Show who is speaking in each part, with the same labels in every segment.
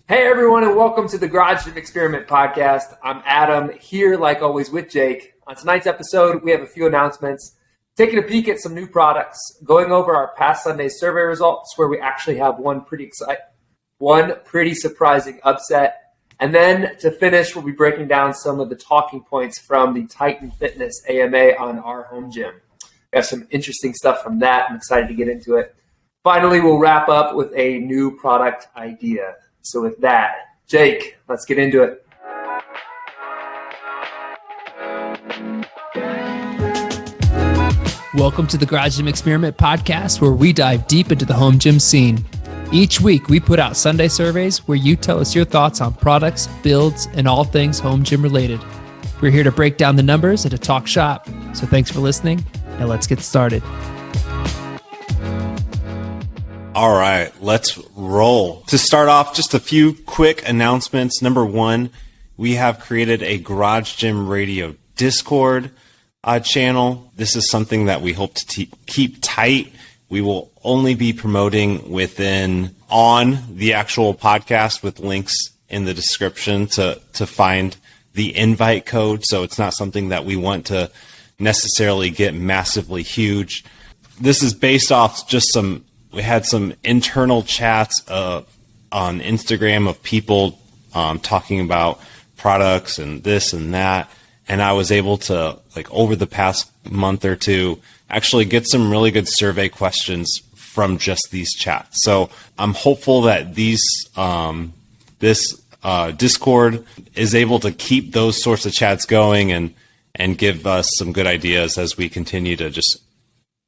Speaker 1: Hey everyone, and welcome to the Garage Gym Experiment podcast. I'm Adam, here like always with Jake. On tonight's episode, we have a few announcements, taking a peek at some new products, going over our past Sunday survey results, where we actually have one pretty surprising upset. And then to finish, we'll be breaking down some of the talking points from the Titan Fitness AMA on our home gym. We have some interesting stuff from that. I'm excited to get into it. Finally, we'll wrap up with a new product idea. So with that, Jake, let's get into it.
Speaker 2: Welcome to the Garage Gym Experiment podcast, where we dive deep into the home gym scene. Each week, we put out Sunday surveys where you tell us your thoughts on products, builds, and all things home gym related. We're here to break down the numbers and to talk shop. So thanks for listening. Now let's get started.
Speaker 3: All right, let's roll. To start off, just a few quick announcements. Number one, we have created a Garage Gym Radio Discord channel. This is something that we hope to keep tight. We will only be promoting on the actual podcast with links in the description to find the invite code. So it's not something that we want to necessarily get massively huge. This is based off just we had some internal chats on Instagram of people talking about products and this and that. And I was able to, over the past month or two, actually get some really good survey questions from just these chats. So I'm hopeful that this Discord is able to keep those sorts of chats going and give us some good ideas as we continue to just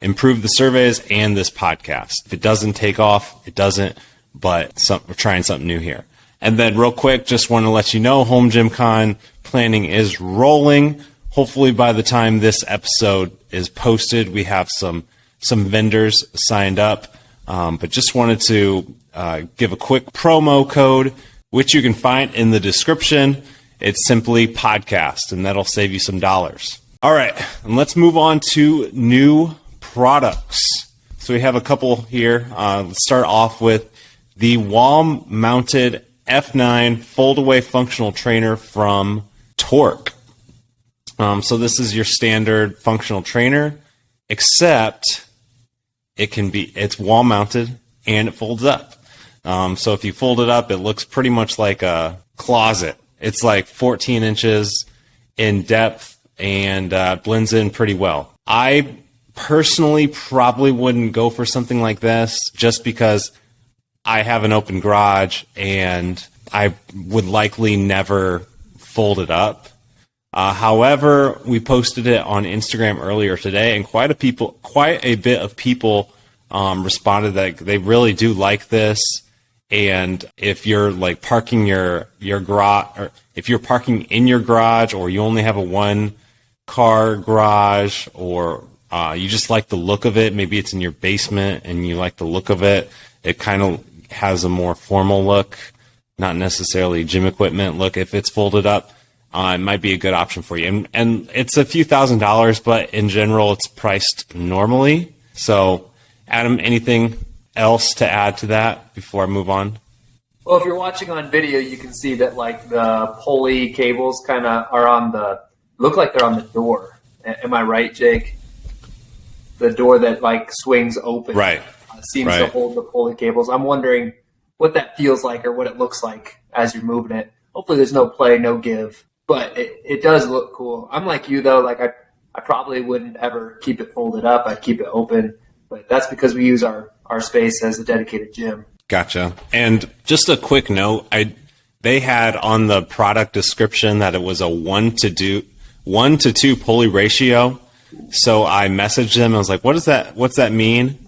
Speaker 3: improve the surveys and this podcast. If it doesn't take off, it doesn't, but we're trying something new here. And then real quick, just want to let you know, Home Gym Con planning is rolling. Hopefully by the time this episode is posted, we have some vendors signed up. But just wanted to give a quick promo code, which you can find in the description. It's simply podcast, and that'll save you some dollars. All right, and let's move on to new products. So we have a couple here. Let's start off with the wall-mounted F9 fold-away functional trainer from Torque. So this is your standard functional trainer, except it's wall-mounted and it folds up. So if you fold it up, it looks pretty much like a closet. It's like 14 inches in depth and blends in pretty well. I personally probably wouldn't go for something like this just because I have an open garage and I would likely never fold it up. However, we posted it on Instagram earlier today, and quite a bit of people responded that they really do like this. And if you're parking your garage, or if you're parking in your garage, or you only have a one-car garage, or you just like the look of it, maybe it's in your basement and you like the look of it, it kind of has a more formal look, not necessarily gym equipment look. If it's folded up, it might be a good option for you. And it's a few $1,000s, but in general, it's priced normally. So, Adam, anything else to add to that before I move on?
Speaker 1: Well, if you're watching on video, you can see that the pulley cables kind of are look like they're on the door. Am I right, Jake? The door that swings open.
Speaker 3: Right.
Speaker 1: Seems to hold the pulley cables. I'm wondering what that feels like or what it looks like as you're moving it. Hopefully there's no play, no give, but it does look cool. I'm like you though, I probably wouldn't ever keep it folded up. I'd keep it open, but that's because we use our space as a dedicated gym.
Speaker 3: Gotcha. And just a quick note, they had on the product description that it was a 1 to 2 pulley ratio. So I messaged them. I was like, "What's that mean?"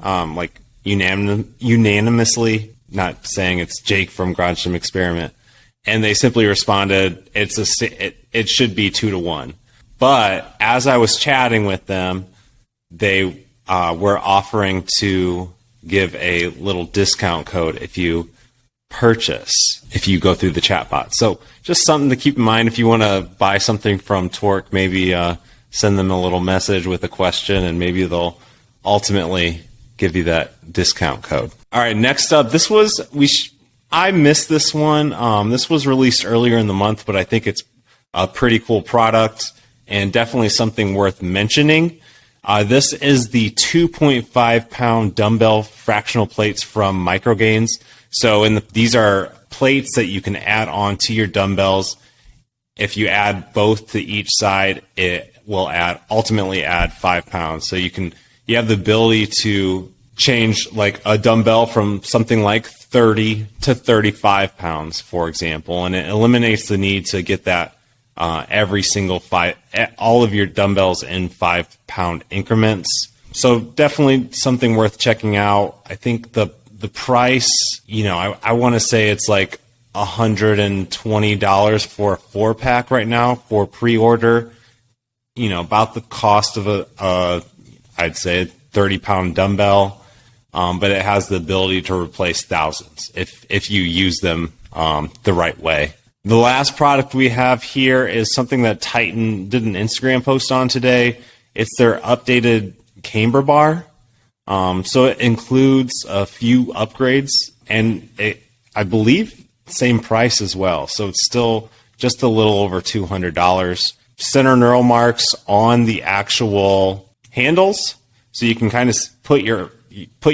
Speaker 3: Unanimously, not saying it's Jake from Garage Gym Experiment, and they simply responded, "It should be 2 to 1." But as I was chatting with them, they were offering to give a little discount code if you go through the chatbot. So just something to keep in mind if you want to buy something from Torque. Maybe send them a little message with a question, and maybe they'll ultimately give you that discount code. All right, next up, this was I missed this one. This was released earlier in the month, but I think it's a pretty cool product and definitely something worth mentioning. This is the 2.5 pound dumbbell fractional plates from Microgains. So these are plates that you can add on to your dumbbells. If you add both to each side, it will ultimately add 5 pounds. So you have the ability to change like a dumbbell from something like 30 to 35 pounds, for example, and it eliminates the need to get that every single all of your dumbbells in 5 pound increments. So definitely something worth checking out. I think the price, I want to say it's like $120 for a 4-pack right now for pre-order. About the cost of I'd say a 30-pound dumbbell, but it has the ability to replace thousands if you use them the right way. The last product we have here is something that Titan did an Instagram post on today. It's their updated camber bar. So it includes a few upgrades, and I believe same price as well. So it's still just a little over $200. Center knurl marks on the actual handles, so you can kind of put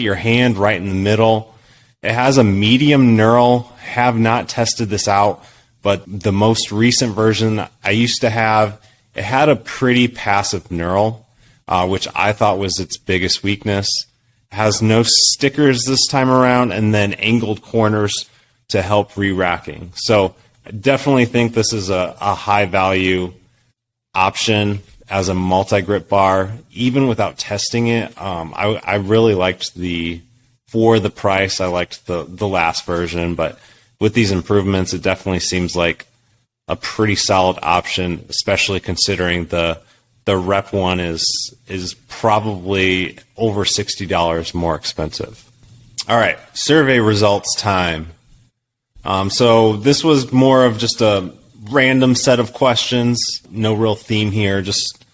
Speaker 3: your hand right in the middle. It has a medium knurl. Have not tested this out, but the most recent version I used to have, it had a pretty passive knurl, which I thought was its biggest weakness. It has no stickers this time around, and then angled corners to help re-racking. So I definitely think this is a high value option as a multi-grip bar. Even without testing it, I really liked for the price, I liked the last version, but with these improvements, it definitely seems like a pretty solid option, especially considering the rep one is probably over $60 more expensive. All right, survey results time. So this was more of just a random set of questions, no real theme here, just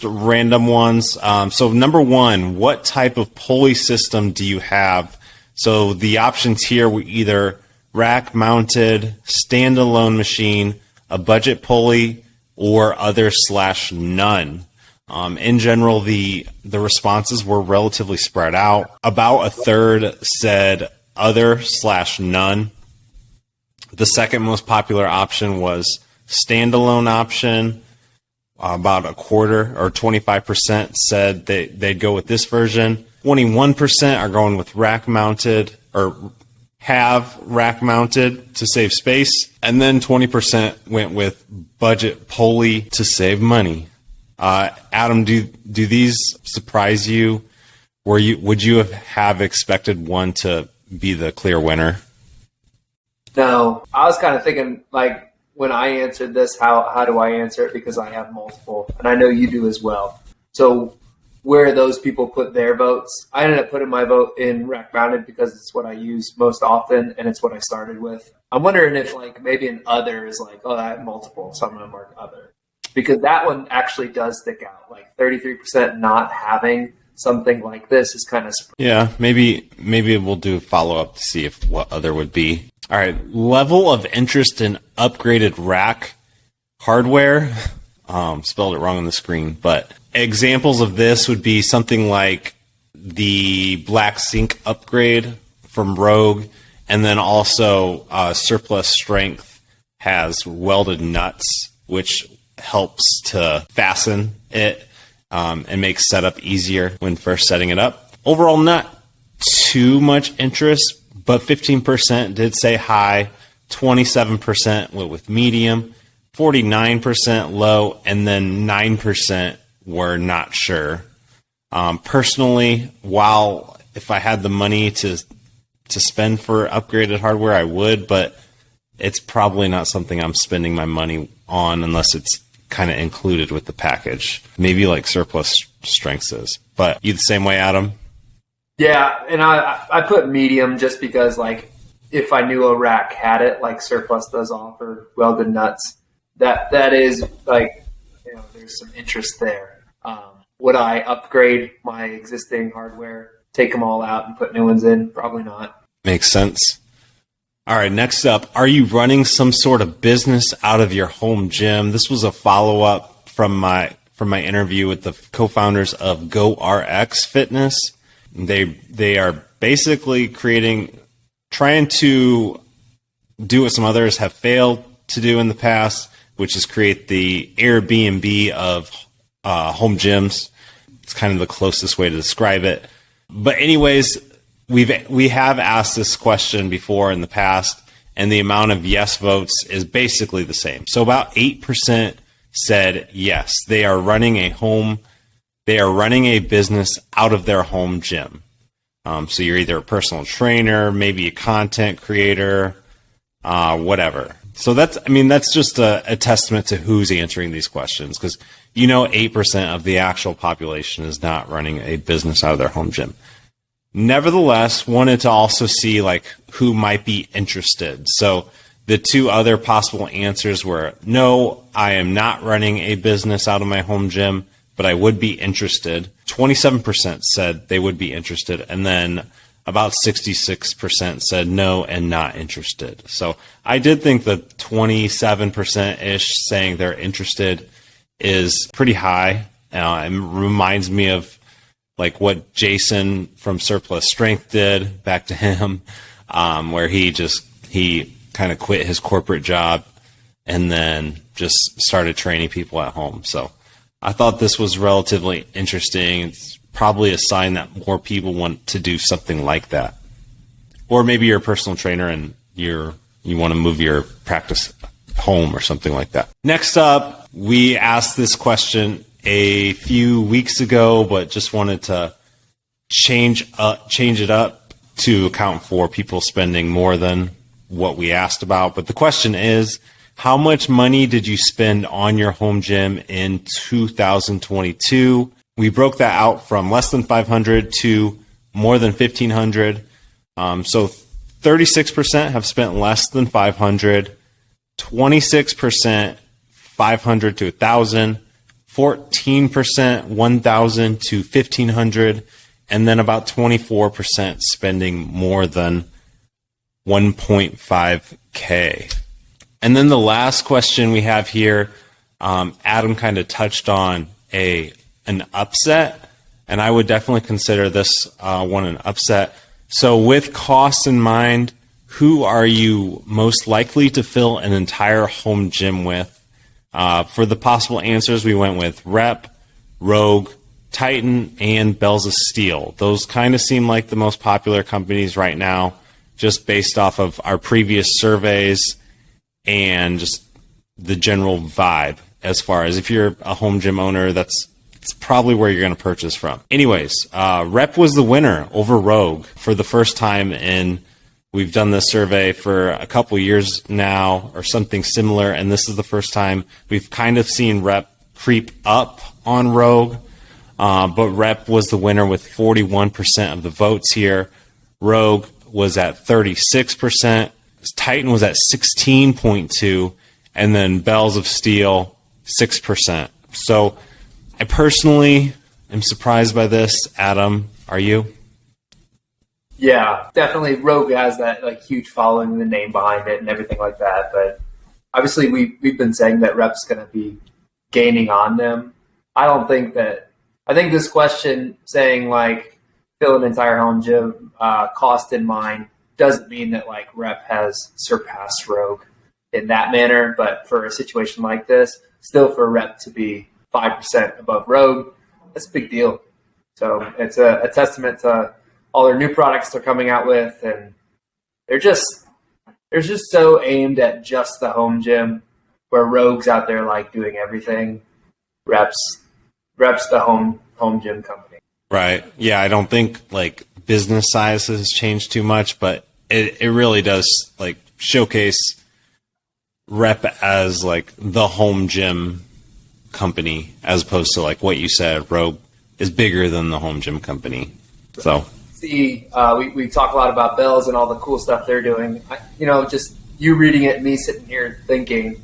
Speaker 3: random ones. So number one, what type of pulley system do you have? So the options here were either rack-mounted, standalone machine, a budget pulley, or other/none. In general, the responses were relatively spread out. About a third said other/none. The second most popular option was standalone option. About a quarter or 25% said they'd go with this version. 21% are going with rack-mounted or have rack-mounted to save space. And then 20% went with budget pulley to save money. Adam, do these surprise you? Would you have expected one to be the clear winner?
Speaker 1: No, I was kind of thinking, like, when I answered this, how do I answer it? Because I have multiple, and I know you do as well. So where those people put their votes, I ended up putting my vote in rack mounted because it's what I use most often, and it's what I started with. I'm wondering if, like, maybe an other is like, oh, I have multiple, so I'm going to mark other. Because that one actually does stick out. Like 33% not having something like this is kind of...
Speaker 3: Yeah, maybe we'll do a follow-up to see what other would be. All right, level of interest in upgraded rack hardware. Spelled it wrong on the screen, but examples of this would be something like the Black Sync upgrade from Rogue, and then also Surplus Strength has welded nuts, which helps to fasten it and makes setup easier when first setting it up. Overall, not too much interest, but 15% did say high, 27% went with medium, 49% low, and then 9% were not sure. Personally, while if I had the money to spend for upgraded hardware, I would, but it's probably not something I'm spending my money on unless it's kind of included with the package. Maybe like Surplus Strength is. But you the same way, Adam?
Speaker 1: Yeah, and I put medium just because, like, if I knew a rack had it, like Surplus does offer welded nuts, that is, like, there's some interest there. Would I upgrade my existing hardware, take them all out and put new ones in? Probably not.
Speaker 3: Makes sense. All right, next up, are you running some sort of business out of your home gym? This was a follow-up from my interview with the co-founders of GoRX Fitness. They are basically trying to do what some others have failed to do in the past, which is create the Airbnb of home gyms. It's kind of the closest way to describe it. But anyways, we have asked this question before in the past, and the amount of yes votes is basically the same. So about 8% said yes, they are running a business out of their home gym. So you're either a personal trainer, maybe a content creator, whatever. So that's just a testament to who's answering these questions, because 8% of the actual population is not running a business out of their home gym. Nevertheless, wanted to also see who might be interested. So the two other possible answers were, no, I am not running a business out of my home gym, but I would be interested. 27% said they would be interested. And then about 66% said no and not interested. So I did think the 27%-ish saying they're interested is pretty high. It reminds me of what Jason from Surplus Strength did, back to him, where he kind of quit his corporate job and then just started training people at home. So I thought this was relatively interesting. It's probably a sign that more people want to do something like that. Or maybe you're a personal trainer and you want to move your practice home or something like that. Next up, we asked this question a few weeks ago, but just wanted to change it up to account for people spending more than what we asked about. But the question is, how much money did you spend on your home gym in 2022? We broke that out from less than 500 to more than 1,500. So 36% have spent less than 500, 26% 500 to 1,000, 14% 1,000 to 1,500, and then about 24% spending more than 1.5K. And then the last question we have here, Adam kind of touched on an upset, and I would definitely consider this one an upset. So with costs in mind, who are you most likely to fill an entire home gym with? For the possible answers, we went with Rep, Rogue, Titan, and Bells of Steel. Those kind of seem like the most popular companies right now, just based off of our previous surveys and just the general vibe. As far as if you're a home gym owner, it's probably where you're going to purchase from. Anyways, Rep was the winner over Rogue for the first time we've done this survey for a couple years now or something similar, and this is the first time we've kind of seen Rep creep up on Rogue, but Rep was the winner with 41% of the votes here. Rogue was at 36%, Titan was at 16.2%, and then Bells of Steel, 6%. So I personally am surprised by this. Adam, are you?
Speaker 1: Yeah, definitely. Rogue has that huge following, the name behind it, and everything like that. But obviously, we've been saying that Rep's going to be gaining on them. I think this question saying fill an entire home gym, cost in mind, doesn't mean that Rep has surpassed Rogue in that manner. But for a situation like this, still for Rep to be 5% above Rogue, that's a big deal. So it's a testament to all their new products they're coming out with, and they're just so aimed at just the home gym, where Rogue's out there doing everything. Rep's the home gym company.
Speaker 3: Right. Yeah, I don't think business size has changed too much, but it really does showcase Rep as the home gym company, as opposed to what you said, Rogue is bigger than the home gym company. So
Speaker 1: we talk a lot about Bells and all the cool stuff they're doing. Just you reading it and me sitting here thinking,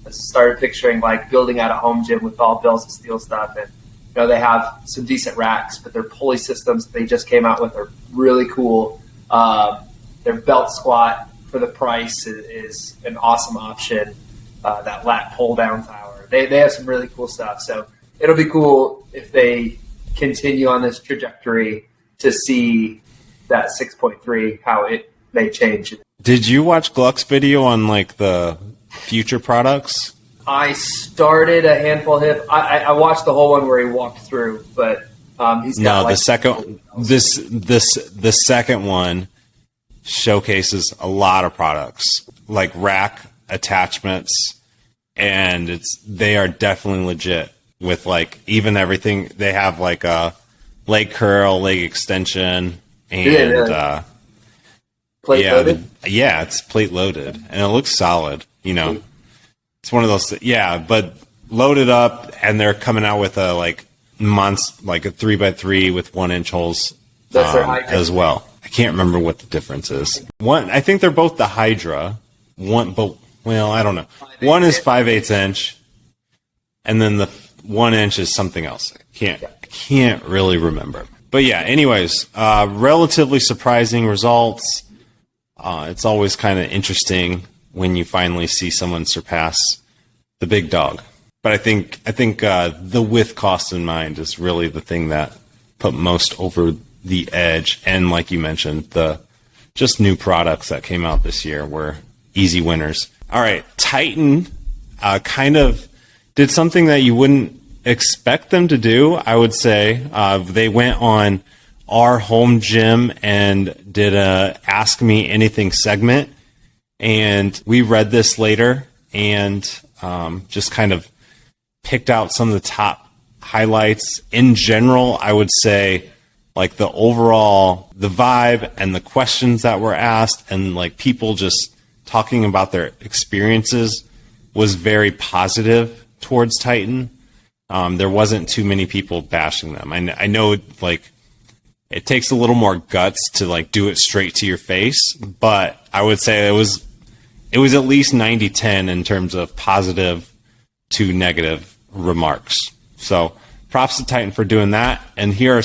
Speaker 1: I started picturing building out a home gym with all Bells of Steel stuff. And they have some decent racks, but their pulley systems they just came out with are really cool. Their belt squat for the price is an awesome option. That lat pull down tower. They have some really cool stuff. So it'll be cool if they continue on this trajectory to see that 6.3, how it may change.
Speaker 3: Did you watch Gluck's video on like the future products?
Speaker 1: I started a handful of him. I watched the whole one where he walked through, but he's got
Speaker 3: the second one showcases a lot of products like rack attachments, and they are definitely legit with like even everything. They have like a leg curl, leg extension, and
Speaker 1: plate loaded.
Speaker 3: Yeah, it's plate loaded, and it looks solid. You know, it's one of those. Yeah, but loaded up, and they're coming out with a like a 3x3 with 1-inch holes.
Speaker 1: That's their Hydra
Speaker 3: as well. I can't remember what the difference is. I think they're both the Hydra. I don't know. One is 5/8 inch, and then the 1 inch is something else. I can't really remember. But yeah, anyways, relatively surprising results. It's always kind of interesting when you finally see someone surpass the big dog. But I think the with cost in mind is really the thing that put most over the edge. And like you mentioned, the just new products that came out this year were easy winners. All right, Titan kind of did something that you wouldn't expect them to do, I would say. They went on our home gym and did a Ask Me Anything segment. And we read this later and just kind of picked out some of the top highlights. In general, I would say like the vibe and the questions that were asked and like people just talking about their experiences was very positive towards Titan. There wasn't too many people bashing them. I know like it takes a little more guts to like do it straight to your face, but I would say it was at least 90-10 in terms of positive to negative remarks. So props to Titan for doing that. And here are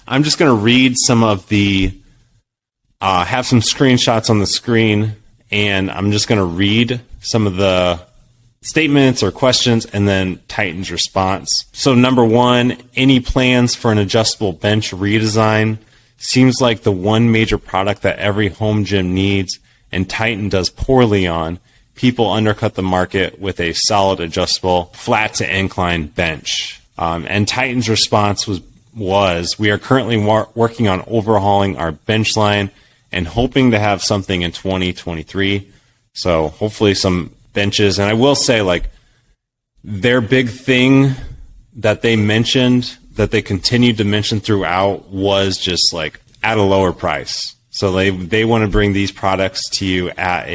Speaker 3: I'm just going to read some of the, have some screenshots on the screen, and I'm just going to read some of the statements or questions and then Titan's response. So number 1, any plans for an adjustable bench redesign? Seems like the one major product that every home gym needs and Titan does poorly on. People undercut the market with a solid adjustable flat to incline bench. And Titan's response was we are currently working on overhauling our bench line and hoping to have something in 2023. So hopefully some benches. And I will say, like, their big thing that they mentioned, that they continued to mention throughout, was just like at a lower price. So they want to bring these products to you at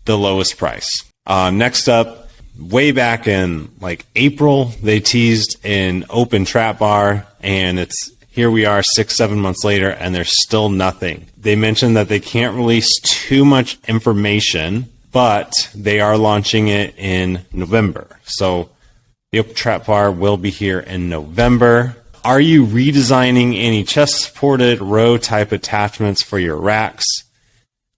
Speaker 3: the lowest price. Next up, way back in like April, they teased an open trap bar, and here we are 6-7 months later, and there's still nothing. They mentioned that they can't release too much information, but they are launching it in November. So the open trap bar will be here in November. Are you redesigning any chest-supported row type attachments for your racks?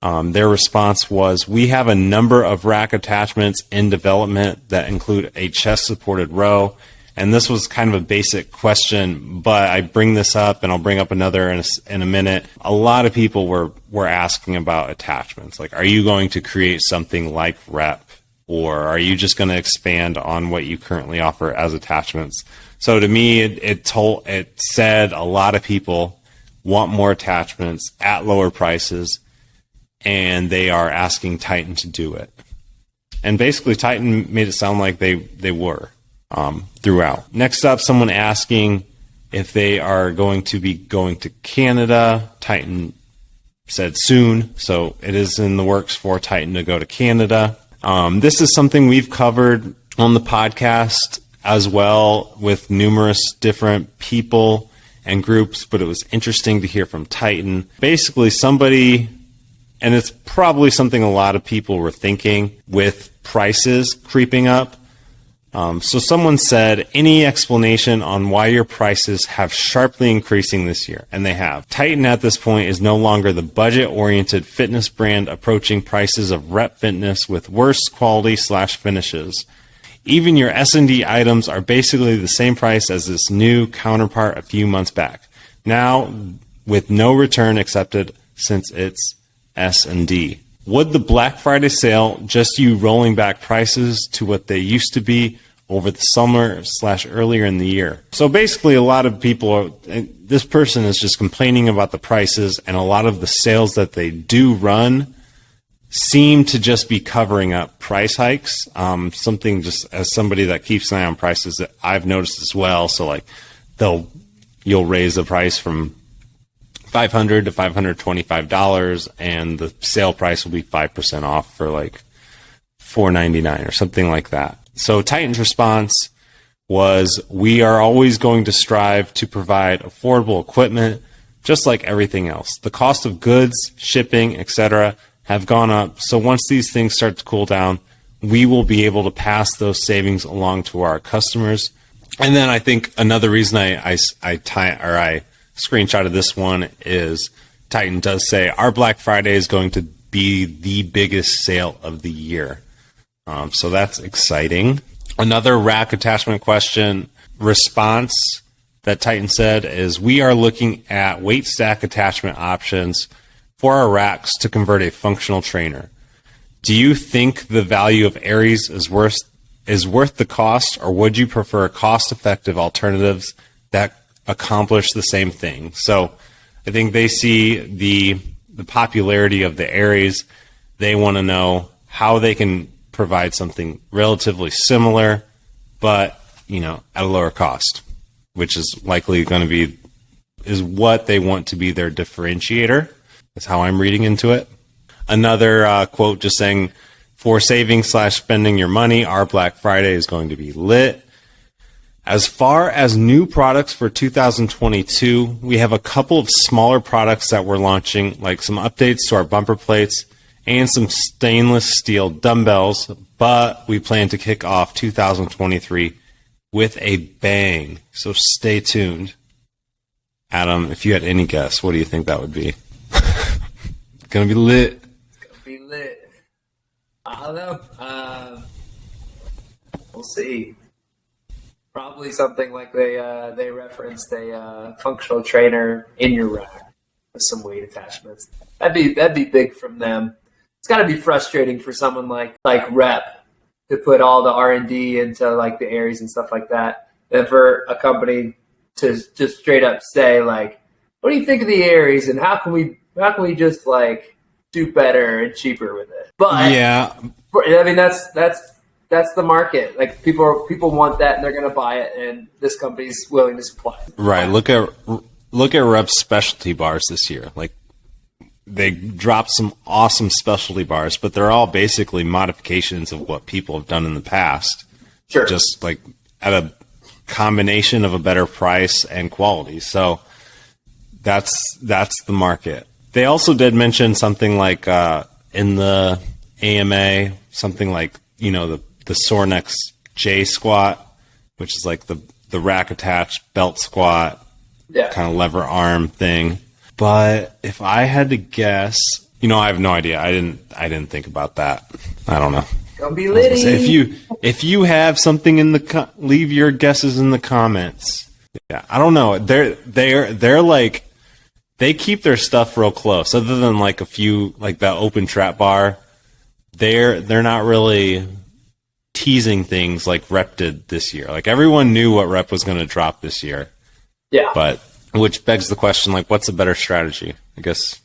Speaker 3: Their response was, we have a number of rack attachments in development that include a chest-supported row. And this was kind of a basic question, but I bring this up, and I'll bring up another in a minute. A lot of people were asking about attachments. Like, are you going to create something like Rep, or are you just going to expand on what you currently offer as attachments? So to me, it said a lot of people want more attachments at lower prices, and they are asking Titan to do it. And basically, Titan made it sound like they were. Throughout. Next up, someone asking if they are going to be going to Canada. Titan said soon, so it is in the works for Titan to go to Canada. This is something we've covered on the podcast as well with numerous different people and groups, but it was interesting to hear from Titan. Basically, somebody, and it's probably something a lot of people were thinking with prices creeping up, So someone said, any explanation on why your prices have sharply increasing this year? And they have. Titan at this point is no longer the budget-oriented fitness brand approaching prices of Rep Fitness with worse quality/finishes. Even your S&D items are basically the same price as this new counterpart a few months back. Now, with no return accepted since it's S&D. Would the Black Friday sale just you rolling back prices to what they used to be over the summer/earlier in the year? So basically, a lot of people, this person is just complaining about the prices, and a lot of the sales that they do run seem to just be covering up price hikes. Something just as somebody that keeps an eye on prices that I've noticed as well. So like you'll raise the price from $500 to $525, and the sale price will be 5% off for like $499 or something like that. So Titan's response was, we are always going to strive to provide affordable equipment, just like everything else. The cost of goods, shipping, etc. have gone up. So once these things start to cool down, we will be able to pass those savings along to our customers. And then I think another reason I screenshotted this one is Titan does say our Black Friday is going to be the biggest sale of the year. So that's exciting. Another rack attachment question response that Titan said is, we are looking at weight stack attachment options for our racks to convert a functional trainer. Do you think the value of Aries is worth the cost, or would you prefer cost-effective alternatives that accomplish the same thing? So I think they see the popularity of the Aries. They want to know how they can provide something relatively similar, but at a lower cost, which is likely going to is what they want to be their differentiator. That's how I'm reading into it. Another quote just saying, for saving/spending your money, our Black Friday is going to be lit. As far as new products for 2022, we have a couple of smaller products that we're launching, like some updates to our bumper plates and some stainless steel dumbbells, but we plan to kick off 2023 with a bang. So stay tuned. Adam, if you had any guess, what do you think that would be? It's going to be lit.
Speaker 1: It's going to be lit. I don't know. We'll see. Probably something like they referenced a functional trainer in your rack with some weight attachments. That'd be big from them. It's got to be frustrating for someone like Rep to put all the R&D into like the Aries and stuff like that, and for a company to just straight up say like, what do you think of the Aries, and how can we just like do better and cheaper with it? But yeah, I mean that's the market. Like people want that, and they're going to buy it, and this company's willing to supply it.
Speaker 3: Right. Look at Rep's specialty bars this year. Like they dropped some awesome specialty bars, but they're all basically modifications of what people have done in the past.
Speaker 1: Sure. Just
Speaker 3: like at a combination of a better price and quality. So that's the market. They also did mention something like in the AMA, something like the Sornex J squat, which is like the rack attached belt squat, kind of lever arm thing. But if I had to guess, I have no idea. I didn't think about that. I don't know.
Speaker 1: Gonna be litty.
Speaker 3: If you have something leave your guesses in the comments. Yeah, I don't know. They're like, they keep their stuff real close. Other than like a few, like the open trap bar, they're not really teasing things like Rep did this year. Like everyone knew what Rep was going to drop this year.
Speaker 1: Yeah.
Speaker 3: But which begs the question, like, what's a better strategy? I guess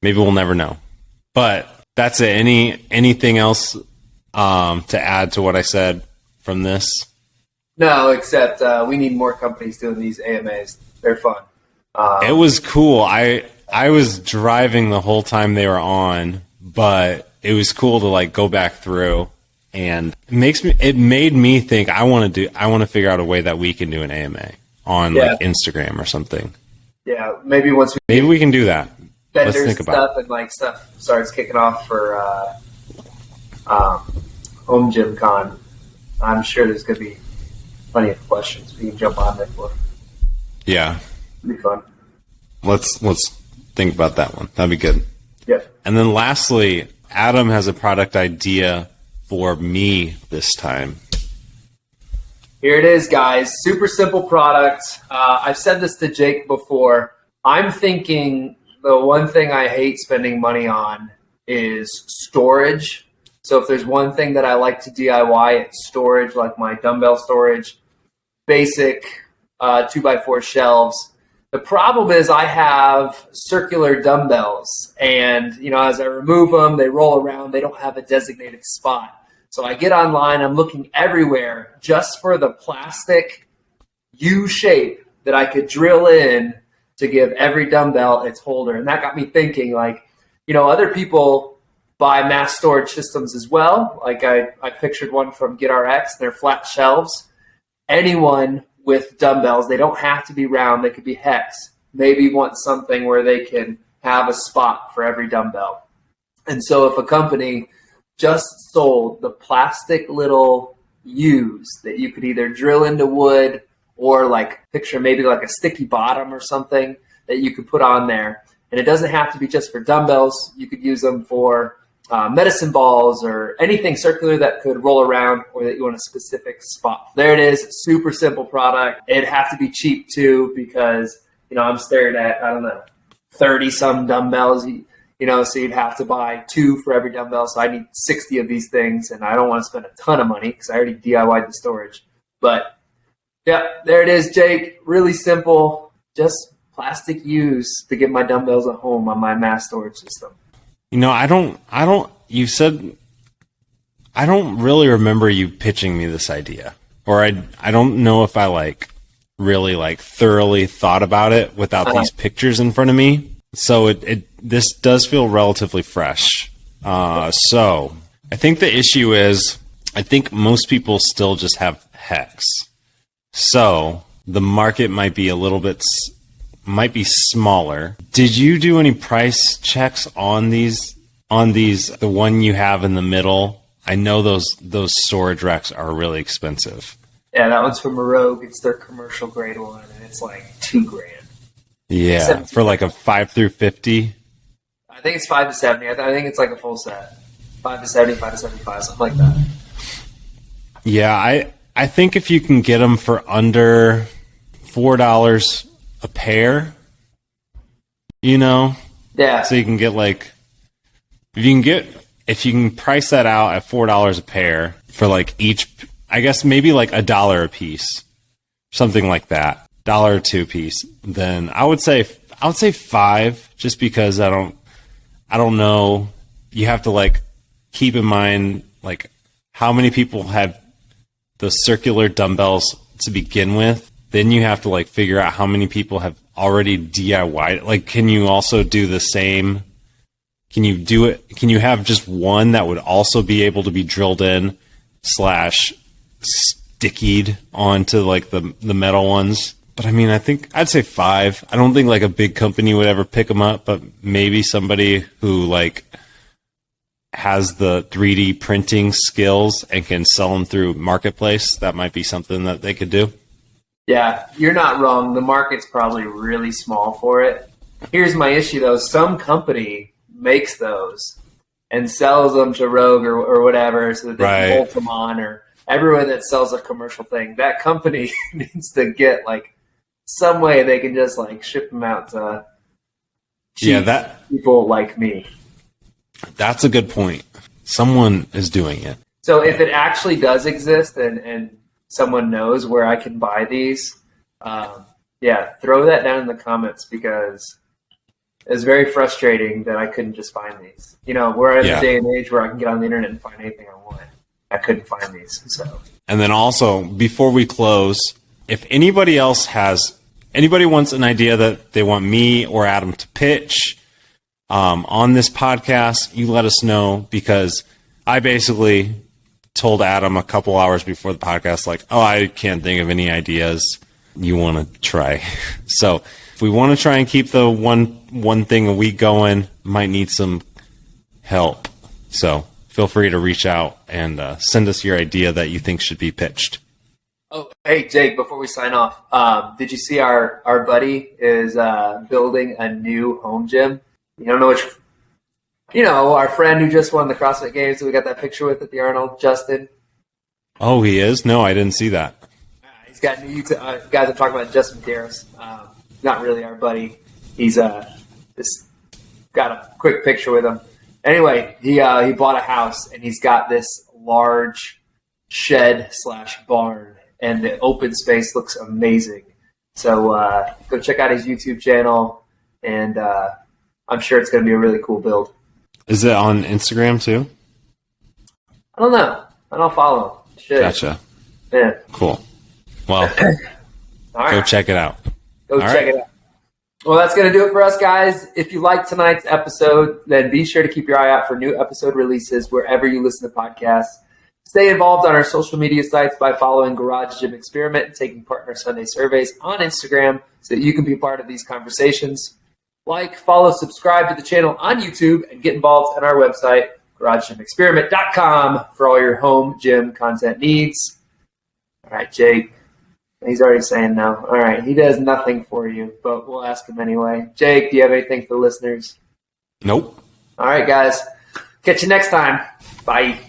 Speaker 3: maybe we'll never know. But that's it. Anything else to add to what I said from this?
Speaker 1: No, except we need more companies doing these AMAs. They're fun.
Speaker 3: It was cool. I was driving the whole time they were on, but it was cool to like go back through, and it made me think I want to figure out a way that we can do an AMA on like Instagram or something.
Speaker 1: Yeah, maybe once
Speaker 3: we can do that.
Speaker 1: Let's
Speaker 3: think about
Speaker 1: it. And like stuff starts kicking off for Home Gym Con. I'm sure there's going to be plenty of questions we can jump on there for.
Speaker 3: Yeah.
Speaker 1: It'll be fun.
Speaker 3: Let's think about that one. That'd be good.
Speaker 1: Yep.
Speaker 3: And then lastly, Adam has a product idea for me this time.
Speaker 1: Here it is, guys. Super simple product. I've said this to Jake before. I'm thinking the one thing I hate spending money on is storage. So if there's one thing that I like to DIY, it's storage, like my dumbbell storage, basic 2x4 shelves. The problem is I have circular dumbbells, and as I remove them, they roll around. They don't have a designated spot. So I get online, I'm looking everywhere just for the plastic U shape that I could drill in to give every dumbbell its holder. And that got me thinking, other people buy mass storage systems as well. Like I pictured one from GetRx, they're flat shelves. Anyone with dumbbells, they don't have to be round, they could be hex. Maybe want something where they can have a spot for every dumbbell. And so if a company just sold the plastic little U's that you could either drill into wood or picture maybe like a sticky bottom or something that you could put on there. And it doesn't have to be just for dumbbells. You could use them for medicine balls or anything circular that could roll around or that you want a specific spot. There it is. Super simple product. It'd have to be cheap too because, I'm staring at, 30 some dumbbells. So you'd have to buy 2 for every dumbbell. So I need 60 of these things, and I don't want to spend a ton of money because I already DIY'd the storage. But yeah, there it is, Jake. Really simple, just plastic use to get my dumbbells at home on my mass storage system.
Speaker 3: I don't really remember you pitching me this idea, or I don't know if I really thoroughly thought about it without these pictures in front of me. So this does feel relatively fresh. So I think the issue is, I think most people still just have hex. So the market might be might be smaller. Did you do any price checks on these? The one you have in the middle? I know those storage racks are really expensive.
Speaker 1: Yeah, that one's from Rogue. It's their commercial grade one, and it's $2,000.
Speaker 3: Yeah, for a 5 through 50.
Speaker 1: I think it's 5 to 70. I think it's a full set. 5 to 70, 5 to 75, something like that.
Speaker 3: Yeah, I think if you can get them for under $4 a pair,
Speaker 1: Yeah.
Speaker 3: So you can get if you can price that out at $4 a pair for each, I guess maybe $1 a piece, something like that, $1 or $2 a piece. Then I would say 5, just because I don't know. You have to keep in mind how many people have those circular dumbbells to begin with. Then you have to figure out how many people have already DIY'd. Can you also do the same? Can you do it? Can you have just one that would also be able to be drilled in / stickied onto the metal ones? But I think I'd say 5. I don't think a big company would ever pick them up, but maybe somebody who has the 3D printing skills and can sell them through Marketplace, that might be something that they could do.
Speaker 1: Yeah, you're not wrong. The market's probably really small for it. Here's my issue, though. Some company makes those and sells them to Rogue or whatever so that they can bolt them on, or everyone that sells a commercial thing. That company needs to get some way they can just ship them out to cheap people like me.
Speaker 3: That's a good point. Someone is doing it.
Speaker 1: So if it actually does exist and someone knows where I can buy these, throw that down in the comments, because it's very frustrating that I couldn't just find these. We're in a day and age where I can get on the internet and find anything I want. I couldn't find these. So. And
Speaker 3: then also, before we close, if anybody wants an idea that they want me or Adam to pitch on this podcast, you let us know, because I basically told Adam a couple hours before the podcast, I can't think of any ideas you want to try. So if we want to try and keep the one thing a week going, might need some help. So feel free to reach out and send us your idea that you think should be pitched.
Speaker 1: Oh, hey, Jake, before we sign off, did you see our buddy is building a new home gym? You don't know which, our friend who just won the CrossFit Games that we got that picture with at the Arnold, Justin?
Speaker 3: Oh, he is? No, I didn't see that.
Speaker 1: He's got new guys I'm talking about, Justin Garris. Not really our buddy. He's just got a quick picture with him. Anyway, he bought a house, and he's got this large shed/barn, and the open space looks amazing. So go check out his YouTube channel, and I'm sure it's going to be a really cool build.
Speaker 3: Is it on Instagram too?
Speaker 1: I don't know. I don't follow him. Shit.
Speaker 3: Gotcha.
Speaker 1: Yeah.
Speaker 3: Cool. Well,
Speaker 1: All right.
Speaker 3: go check it out.
Speaker 1: Go check it out. Well, that's going to do it for us, guys. If you liked tonight's episode, then be sure to keep your eye out for new episode releases wherever you listen to podcasts. Stay involved on our social media sites by following Garage Gym Experiment and taking part in our Sunday surveys on Instagram so that you can be part of these conversations. Like, follow, subscribe to the channel on YouTube, and get involved on our website, GarageGymExperiment.com, for all your home gym content needs. All right, Jake. He's already saying no. All right, he does nothing for you, but we'll ask him anyway. Jake, do you have anything for the listeners?
Speaker 3: Nope.
Speaker 1: All right, guys. Catch you next time. Bye.